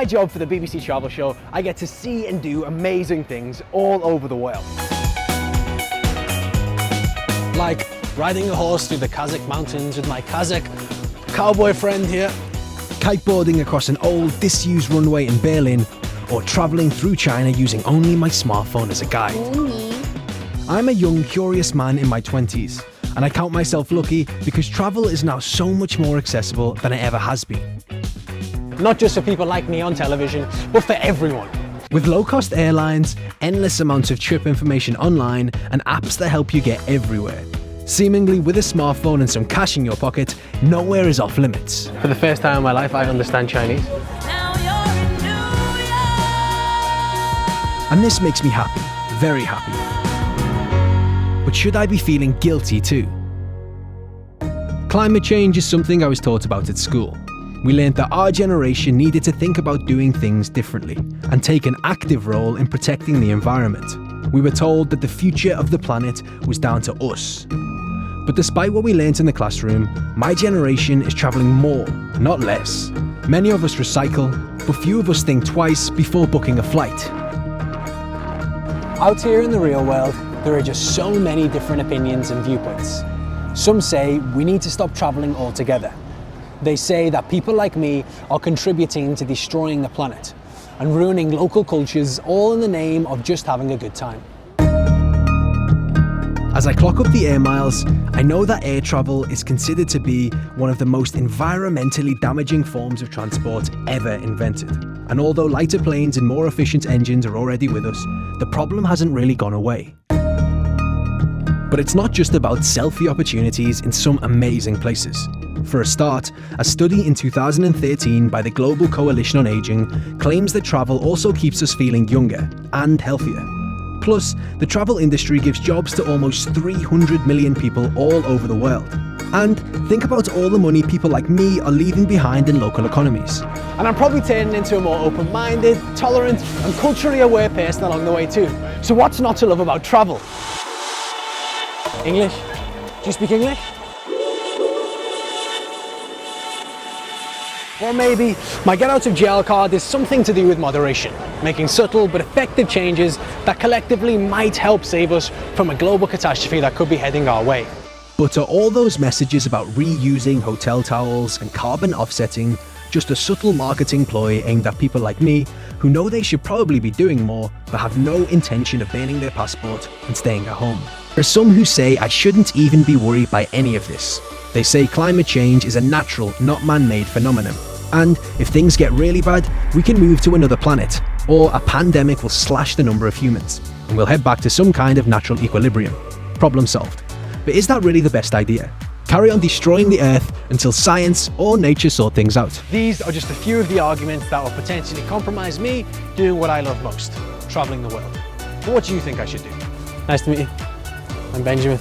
my job for the BBC Travel Show, I get to see and do amazing things all over the world. Like riding a horse through the Kazakh mountains with my Kazakh cowboy friend here, kiteboarding across an old disused runway in Berlin, or traveling through China using only my smartphone as a guide. I'm a young, curious man in my 20s, and I count myself lucky because travel is now so much more accessible than it ever has been. Not just for people like me on television, but for everyone. With low-cost airlines, endless amounts of trip information online, and apps that help you get everywhere. Seemingly with a smartphone and some cash in your pocket, nowhere is off limits. For the first time in my life, I understand Chinese. And this makes me happy, very happy. But should I be feeling guilty too? Climate change is something I was taught about at school. We learned that our generation needed to think about doing things differently and take an active role in protecting the environment. We were told that the future of the planet was down to us. But despite what we learnt in the classroom, my generation is travelling more, not less. Many of us recycle, but few of us think twice before booking a flight. Out here in the real world, there are just so many different opinions and viewpoints. Some say we need to stop travelling altogether. They say that people like me are contributing to destroying the planet and ruining local cultures, all in the name of just having a good time. As I clock up the air miles, I know that air travel is considered to be one of the most environmentally damaging forms of transport ever invented. And although lighter planes and more efficient engines are already with us, the problem hasn't really gone away. But it's not just about selfie opportunities in some amazing places. For a start, a study in 2013 by the Global Coalition on Aging claims that travel also keeps us feeling younger and healthier. Plus, the travel industry gives jobs to almost 300 million people all over the world. And think about all the money people like me are leaving behind in local economies. And I'm probably turning into a more open-minded, tolerant and culturally aware person along the way too. So what's not to love about travel? English? Do you speak English? Or maybe my get out of jail card is something to do with moderation, making subtle but effective changes that collectively might help save us from a global catastrophe that could be heading our way. But are all those messages about reusing hotel towels and carbon offsetting just a subtle marketing ploy aimed at people like me who know they should probably be doing more but have no intention of burning their passport and staying at home? There are some who say I shouldn't even be worried by any of this. They say climate change is a natural, not man-made phenomenon. And if things get really bad, we can move to another planet, or a pandemic will slash the number of humans, and we'll head back to some kind of natural equilibrium. Problem solved. But is that really the best idea? Carry on destroying the Earth until science or nature sort things out. These are just a few of the arguments that will potentially compromise me doing what I love most, travelling the world. But what do you think I should do? Nice to meet you. I'm Benjamin.